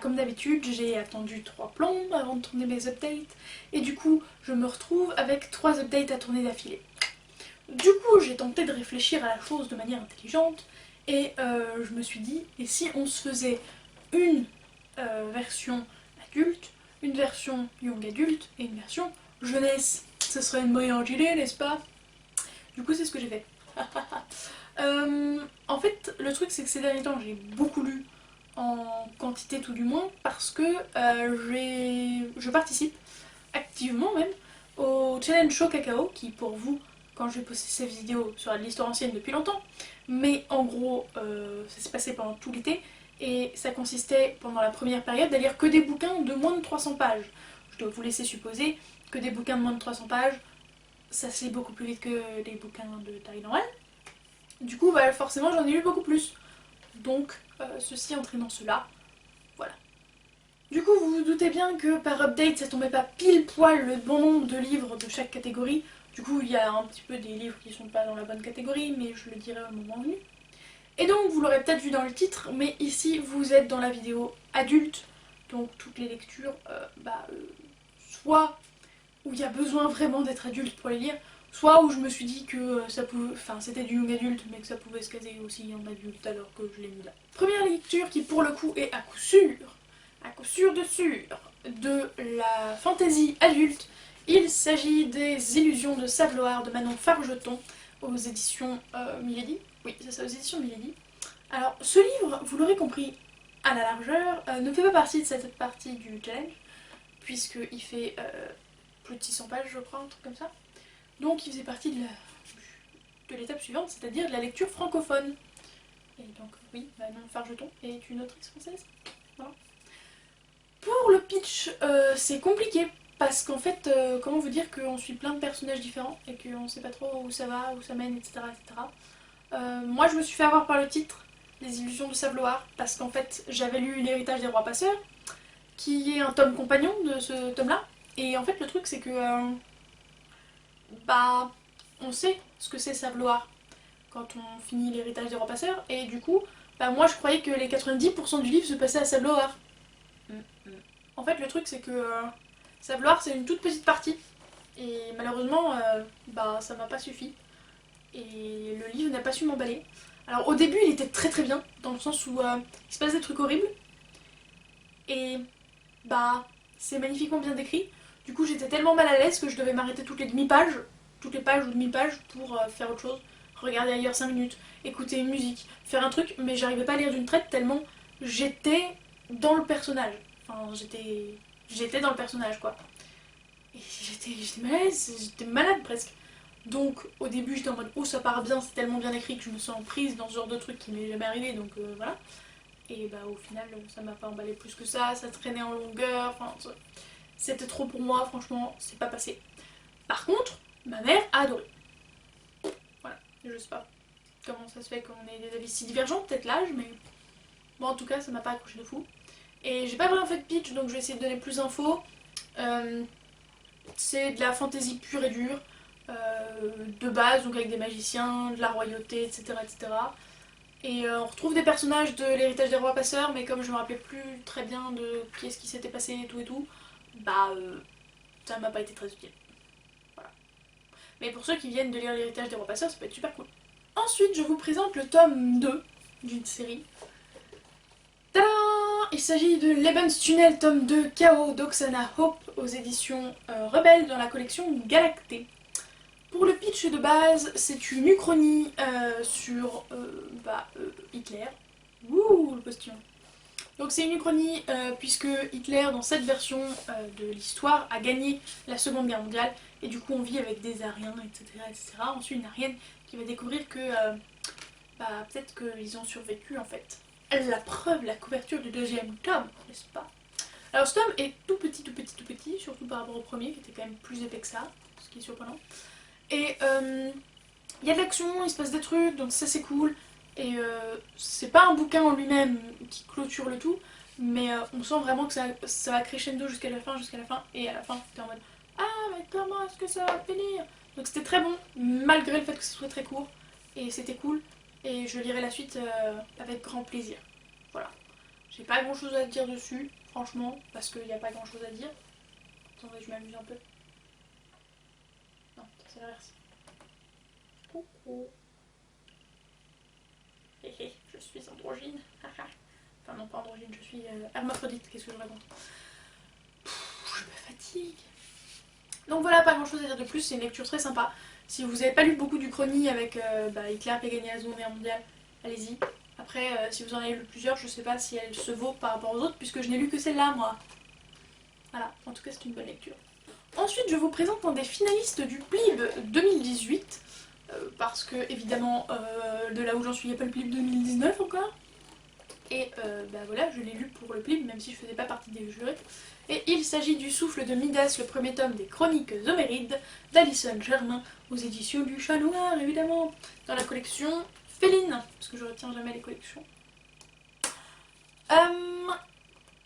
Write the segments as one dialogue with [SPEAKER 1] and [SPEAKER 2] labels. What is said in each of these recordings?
[SPEAKER 1] comme d'habitude, j'ai attendu 3 plombes avant de tourner mes updates, et du coup, je me retrouve avec 3 updates à tourner d'affilée. Du coup, j'ai tenté de réfléchir à la chose de manière intelligente, et je me suis dit, et si on se faisait une version adulte, une version young adulte, et une version jeunesse? Ce serait une brillante idée, n'est-ce pas? Du coup, c'est ce que j'ai fait. En fait, le truc, c'est que ces derniers temps, j'ai beaucoup lu, en quantité tout du moins, parce que je participe activement même au challenge Show Cacao, qui pour vous, quand je vais poster ces vidéos, sera de l'histoire ancienne depuis longtemps, mais en gros, ça s'est passé pendant tout l'été, et ça consistait pendant la première période à lire que des bouquins de moins de 300 pages. Je dois vous laisser supposer que des bouquins de moins de 300 pages, ça se lit beaucoup plus vite que des bouquins de taille normale. Du coup, bah, forcément, j'en ai lu beaucoup plus. Donc, ceci entraînant cela, voilà. Du coup, vous vous doutez bien que par update, ça tombait pas pile poil le bon nombre de livres de chaque catégorie. Du coup, il y a un petit peu des livres qui sont pas dans la bonne catégorie, mais je le dirai au moment venu. Et donc, vous l'aurez peut-être vu dans le titre, mais ici, vous êtes dans la vidéo adulte. Donc, toutes les lectures, soit où il y a besoin vraiment d'être adulte pour les lire, soit où je me suis dit que ça pouvait, enfin c'était du young adulte mais que ça pouvait se caser aussi en adulte alors que je l'ai mis là. Première lecture qui pour le coup est à coup sûr de la fantasy adulte. Il s'agit des Illusions de Saveloire de Manon Fargeton aux éditions Milady. Oui, c'est ça, aux éditions Milady. Alors ce livre, vous l'aurez compris à la largeur, ne fait pas partie de cette partie du challenge puisqu'il fait plus de 600 pages je crois, un truc comme ça. Donc il faisait partie de l'étape suivante, c'est-à-dire de la lecture francophone. Et donc oui, Manon Fargeton est une autrice française. Voilà. Pour le pitch, c'est compliqué parce qu'en fait, comment vous dire qu'on suit plein de personnages différents et qu'on sait pas trop où ça va, où ça mène, etc. etc. Moi je me suis fait avoir par le titre, Les Illusions de Saveloire, parce qu'en fait j'avais lu L'Héritage des Rois Passeurs, qui est un tome compagnon de ce tome-là. Et en fait le truc c'est que bah on sait ce que c'est Saveloire quand on finit L'Héritage des Rois Passeurs, et du coup, bah moi je croyais que les 90% du livre se passaient à Saveloire. En fait le truc c'est que Saveloire c'est une toute petite partie, et malheureusement bah ça m'a pas suffi, et le livre n'a pas su m'emballer. Alors au début il était très très bien, dans le sens où il se passe des trucs horribles, et bah c'est magnifiquement bien décrit. Du coup j'étais tellement mal à l'aise que je devais m'arrêter toutes les demi-pages, toutes les pages ou demi-pages pour faire autre chose, regarder ailleurs 5 minutes, écouter une musique, faire un truc, mais j'arrivais pas à lire d'une traite tellement j'étais dans le personnage. Enfin j'étais dans le personnage quoi. Et j'étais malade presque. Donc au début j'étais en mode oh ça part bien, c'est tellement bien écrit que je me sens prise dans ce genre de truc qui m'est jamais arrivé, donc voilà. Et bah au final ça m'a pas emballé plus que ça traînait en longueur, enfin c'était trop pour moi, franchement c'est pas passé. Par contre, ma mère a adoré. Voilà, je sais pas comment ça se fait qu'on ait des avis si divergents, peut-être l'âge, mais bon en tout cas ça m'a pas accroché de fou. Et j'ai pas vraiment fait de pitch donc je vais essayer de donner plus d'infos. C'est de la fantasy pure et dure, de base, donc avec des magiciens, de la royauté, etc. etc. Et on retrouve des personnages de l'Héritage des Rois Passeurs, mais comme je me rappelais plus très bien de qu'est-ce qui s'était passé et tout, bah ça m'a pas été très utile. Voilà. Mais pour ceux qui viennent de lire l'Héritage des Rois Passeurs, ça peut être super cool. Ensuite, je vous présente le tome 2 d'une série. Tadam! Il s'agit de Lebenstunnel tome 2 Chaos d'Oksana Hope aux éditions Rebelles dans la collection Galacté. Pour le pitch de base, c'est une uchronie sur Hitler. Ouh, le postillon. Donc c'est une uchronie puisque Hitler, dans cette version de l'histoire, a gagné la Seconde Guerre mondiale, et du coup on vit avec des Ariens, etc. etc. On suit une Arienne qui va découvrir que peut-être qu'ils ont survécu en fait. La preuve, la couverture du deuxième tome, n'est-ce pas? Alors ce tome est tout petit, surtout par rapport au premier qui était quand même plus épais que ça, ce qui est surprenant. Et il y a de l'action, il se passe des trucs, donc ça c'est cool. Et c'est pas un bouquin en lui-même qui clôture le tout, mais on sent vraiment que ça va crescendo jusqu'à la fin, et à la fin t'es en mode ah mais comment est-ce que ça va finir? Donc c'était très bon, malgré le fait que ce soit très court, et c'était cool, et je lirai la suite avec grand plaisir. Voilà. J'ai pas grand chose à dire dessus, franchement, parce qu'il n'y a pas grand chose à dire. Attendez, je m'amuse un peu. Non, c'est l'inverse. Coucou. Hé hé, je suis androgyne. Enfin non, pas androgyne, je suis hermaphrodite, qu'est-ce que je raconte? Je me fatigue. Donc voilà, pas grand chose à dire de plus, c'est une lecture très sympa. Si vous n'avez pas lu beaucoup d'Uchronie avec Hitler qui a gagné la Seconde Guerre mondiale, allez-y. Après, si vous en avez lu plusieurs, je sais pas si elle se vaut par rapport aux autres, puisque je n'ai lu que celle-là, moi. Voilà, en tout cas c'est une bonne lecture. Ensuite, je vous présente un des finalistes du PLIB 2018, parce que, évidemment, de là où j'en suis, il n'y a pas le PLIB 2019 encore. Et voilà, je l'ai lu pour le PLIB, même si je faisais pas partie des jurés. Et il s'agit du Souffle de Midas, le premier tome des Chroniques Homérides, d'Alison Germain, aux éditions du Chat Noir, évidemment, dans la collection Féline, parce que je retiens jamais les collections.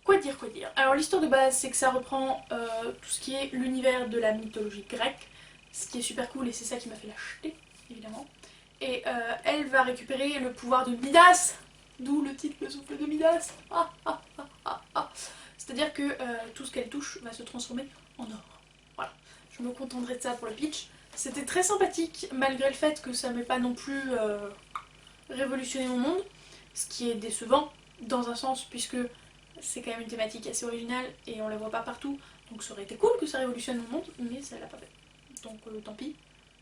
[SPEAKER 1] Quoi dire. Alors l'histoire de base, c'est que ça reprend tout ce qui est l'univers de la mythologie grecque, ce qui est super cool et c'est ça qui m'a fait l'acheter, évidemment. Et elle va récupérer le pouvoir de Midas, d'où le titre Le Souffle de Midas. C'est-à-dire que tout ce qu'elle touche va se transformer en or. Voilà, je me contenterai de ça pour le pitch. C'était très sympathique, malgré le fait que ça m'ait pas non plus révolutionné mon monde, ce qui est décevant dans un sens, puisque c'est quand même une thématique assez originale et on la voit pas partout, donc ça aurait été cool que ça révolutionne mon monde, mais ça l'a pas fait. Donc tant pis,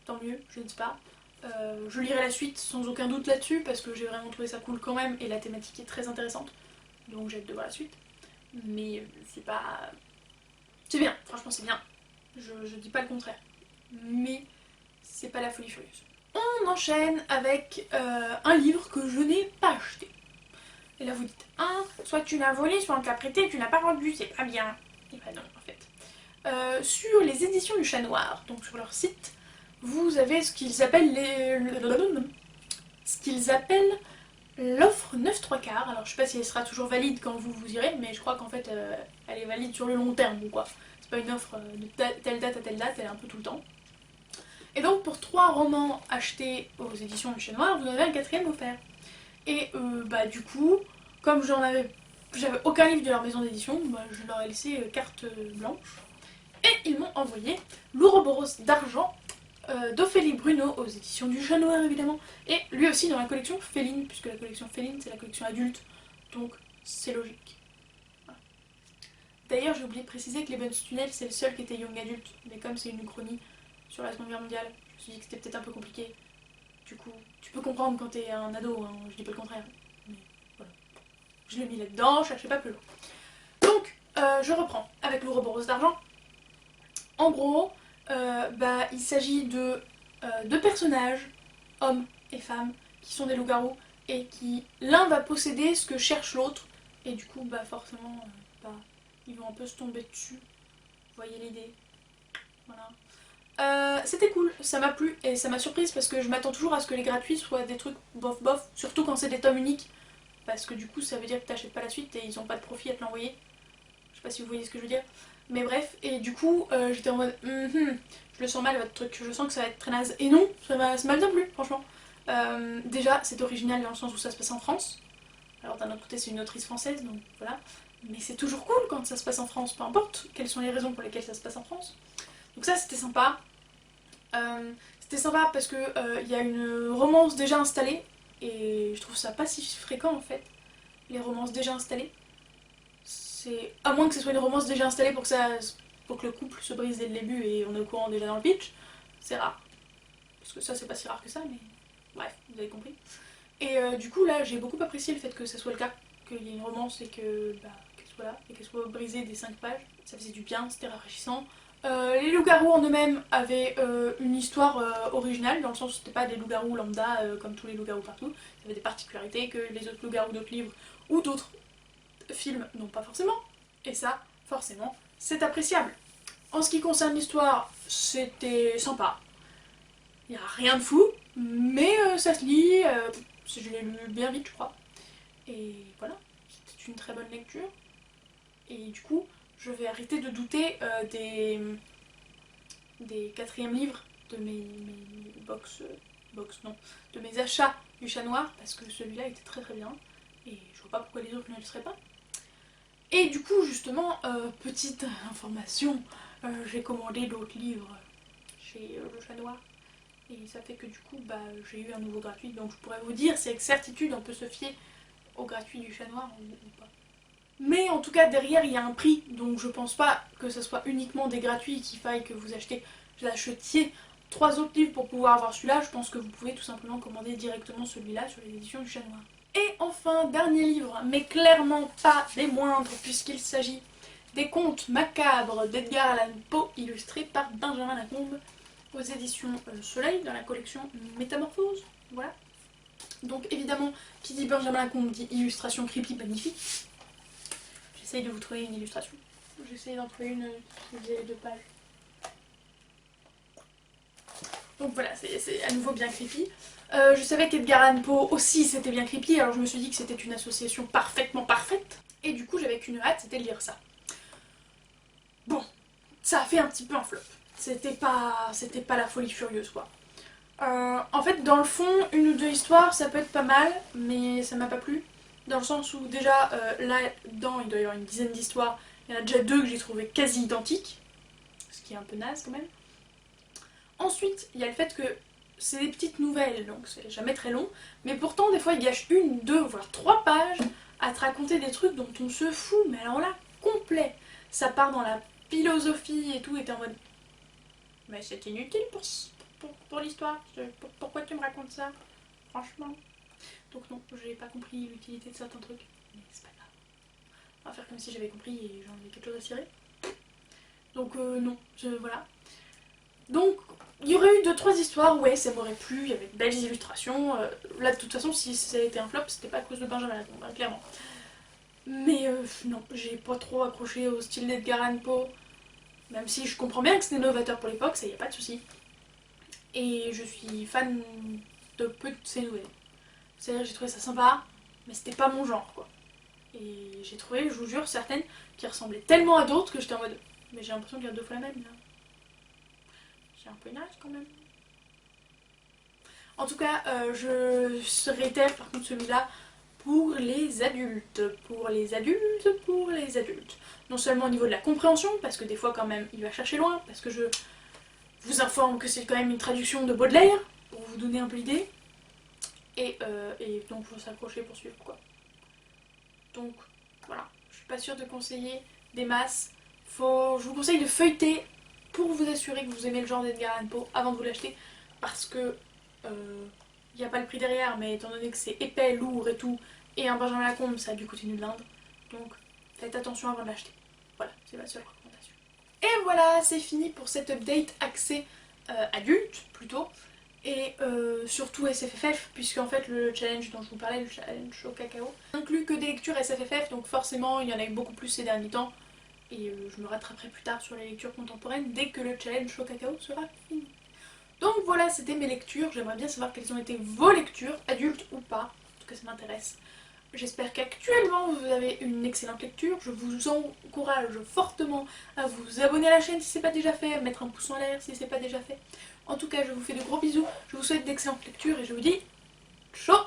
[SPEAKER 1] tant mieux, je ne sais pas. Je lirai la suite sans aucun doute là-dessus, parce que j'ai vraiment trouvé ça cool quand même, et la thématique est très intéressante, donc j'ai hâte de voir la suite. Mais c'est pas... C'est bien, franchement c'est bien, je dis pas le contraire, mais c'est pas la folie furieuse. On enchaîne avec un livre que je n'ai pas acheté. Et là vous dites, soit tu l'as volé, soit on te l'a prêté, tu l'as pas rendu, c'est pas bien. Et bah non en fait. Sur les éditions du Chat Noir, donc sur leur site, vous avez ce qu'ils appellent l'offre 9/3. Alors je sais pas si elle sera toujours valide quand vous irez, mais je crois qu'en fait elle est valide sur le long terme ou quoi. C'est pas une offre de telle date à telle date, elle est un peu tout le temps. Et donc pour 3 romans achetés aux éditions du Chat Noir, vous en avez un 4e offert. Et du coup, comme j'avais aucun livre de leur maison d'édition, je leur ai laissé carte blanche. Et ils m'ont envoyé l'Ouroboros d'argent d'Ophélie Bruno aux éditions du Chat Noir évidemment. Et lui aussi dans la collection Féline, puisque la collection Féline c'est la collection adulte. Donc c'est logique. Voilà. D'ailleurs j'ai oublié de préciser que Les Bonnes Tunnels c'est le seul qui était young adulte. Mais comme c'est une uchronie sur la Seconde Guerre mondiale, je me suis dit que c'était peut-être un peu compliqué. Du coup, tu peux comprendre quand t'es un ado, hein, je dis pas le contraire. Mais voilà. Je l'ai mis là-dedans, cherchez pas plus loin. Donc, je reprends avec l'Ouroboros d'argent. En gros, il s'agit de 2 personnages, hommes et femmes, qui sont des loups-garous et qui, l'un va posséder ce que cherche l'autre. Et du coup, forcément, ils vont un peu se tomber dessus. Vous voyez l'idée. Voilà. C'était cool, ça m'a plu et ça m'a surprise parce que je m'attends toujours à ce que les gratuits soient des trucs bof bof, surtout quand c'est des tomes uniques, parce que du coup ça veut dire que t'achètes pas la suite et ils ont pas de profit à te l'envoyer. Je sais pas si vous voyez ce que je veux dire, mais bref, et du coup j'étais en mode je le sens mal votre truc, je sens que ça va être très naze, et non, ça m'a bien plu franchement. Déjà c'est original dans le sens où ça se passe en France, alors d'un autre côté c'est une autrice française donc voilà, mais c'est toujours cool quand ça se passe en France, peu importe quelles sont les raisons pour lesquelles ça se passe en France. Donc ça c'était sympa. C'était sympa parce que y a une romance déjà installée et je trouve ça pas si fréquent en fait, les romances déjà installées. C'est à moins que ce soit une romance déjà installée pour que le couple se brise dès le début et on est au courant déjà dans le pitch, c'est rare. Parce que ça c'est pas si rare que ça, mais bref, vous avez compris. Et du coup là j'ai beaucoup apprécié le fait que ça soit le cas, qu'il y ait une romance et qu'elle soit là et qu'elle soit brisée des 5 pages. Ça faisait du bien, c'était rafraîchissant. Les loups-garous en eux-mêmes avaient une histoire originale, dans le sens où c'était pas des loups-garous lambda comme tous les loups-garous partout. Il y avait des particularités que les autres loups-garous d'autres livres ou d'autres films n'ont pas forcément. Et ça, forcément, c'est appréciable. En ce qui concerne l'histoire, c'était sympa. Il n'y a rien de fou, mais ça se lit. Je l'ai lu bien vite, je crois. Et voilà, c'était une très bonne lecture. Et du coup, je vais arrêter de douter des 4e livres de mes de mes achats du Chat Noir, parce que celui-là était très très bien, et je vois pas pourquoi les autres ne le seraient pas. Et du coup justement, petite information, j'ai commandé d'autres livres chez Le Chat Noir. Et ça fait que du coup j'ai eu un nouveau gratuit, donc je pourrais vous dire si avec certitude on peut se fier au gratuit du Chat Noir ou pas. Mais en tout cas derrière il y a un prix, donc je pense pas que ce soit uniquement des gratuits qu'il faille que vous achetiez 3 autres livres pour pouvoir avoir celui-là. Je pense que vous pouvez tout simplement commander directement celui-là sur les éditions du Chat Noir. Et enfin, dernier livre, mais clairement pas des moindres, puisqu'il s'agit des contes macabres d'Edgar Allan Poe, illustrés par Benjamin Lacombe, aux éditions Soleil, dans la collection Métamorphose. Voilà. Donc évidemment, qui dit Benjamin Lacombe dit illustration creepy magnifique. J'essaye de vous trouver une illustration. J'essaye d'en trouver une qui faisait les 2 pages. Donc voilà, c'est à nouveau bien creepy. Je savais qu'Edgar Allan Poe aussi c'était bien creepy, alors je me suis dit que c'était une association parfaitement parfaite. Et du coup j'avais qu'une hâte, c'était de lire ça. Bon, ça a fait un petit peu un flop. C'était pas la folie furieuse quoi. En fait dans le fond, une ou 2 histoires ça peut être pas mal, mais ça m'a pas plu. Dans le sens où déjà là-dedans il doit y avoir une dizaine d'histoires, il y en a déjà 2 que j'ai trouvé quasi identiques. Ce qui est un peu naze quand même. Ensuite, il y a le fait que c'est des petites nouvelles, donc c'est jamais très long, mais pourtant des fois ils gâchent 1, 2, voire 3 pages à te raconter des trucs dont on se fout, mais alors là, complet. Ça part dans la philosophie et tout, et t'es en mode... Mais c'est inutile pour l'histoire, pourquoi tu me racontes ça? Franchement. Donc non, j'ai pas compris l'utilité de certains trucs, mais c'est pas grave. On va faire comme si j'avais compris et j'en avais quelque chose à cirer. Donc non, voilà. Donc, il y aurait eu 2-3 histoires, ouais, ça m'aurait plu, il y avait de belles illustrations. Là, de toute façon, si ça a été un flop, c'était pas à cause de Benjamin Lacombe, hein, clairement. Mais non, j'ai pas trop accroché au style d'Edgar Allan Poe. Même si je comprends bien que c'était novateur pour l'époque, ça y a pas de souci. Et je suis fan de peu de ces nouvelles. C'est-à-dire, j'ai trouvé ça sympa, mais c'était pas mon genre, quoi. Et j'ai trouvé, je vous jure, certaines qui ressemblaient tellement à d'autres que j'étais en mode... Mais j'ai l'impression qu'il y a 2 fois la même, là. C'est un peu naze quand même. En tout cas, je réitère par contre celui-là pour les adultes. Pour les adultes, pour les adultes. Non seulement au niveau de la compréhension, parce que des fois quand même il va chercher loin, parce que je vous informe que c'est quand même une traduction de Baudelaire, pour vous donner un peu l'idée. Et donc faut s'accrocher pour suivre quoi. Donc voilà, je suis pas sûre de conseiller des masses. Je vous conseille de feuilleter pour vous assurer que vous aimez le genre d'Edgar Allan Poe avant de vous l'acheter, parce que il n'y a pas le prix derrière, mais étant donné que c'est épais, lourd et tout, et un Benjamin Lacombe ça a dû coûter une blinde, donc faites attention avant de l'acheter. Voilà, c'est ma seule recommandation. Et voilà, c'est fini pour cette update axée adulte plutôt, et surtout SFFF, puisque en fait le challenge dont je vous parlais, le challenge au cacao, inclut que des lectures SFFF, donc forcément il y en a eu beaucoup plus ces derniers temps. Et je me rattraperai plus tard sur les lectures contemporaines dès que le challenge au cacao sera fini. Donc voilà, c'était mes lectures. J'aimerais bien savoir quelles ont été vos lectures, adultes ou pas. En tout cas, ça m'intéresse. J'espère qu'actuellement vous avez une excellente lecture. Je vous encourage fortement à vous abonner à la chaîne si ce n'est pas déjà fait, à mettre un pouce en l'air si ce n'est pas déjà fait. En tout cas, je vous fais de gros bisous. Je vous souhaite d'excellentes lectures et je vous dis ciao.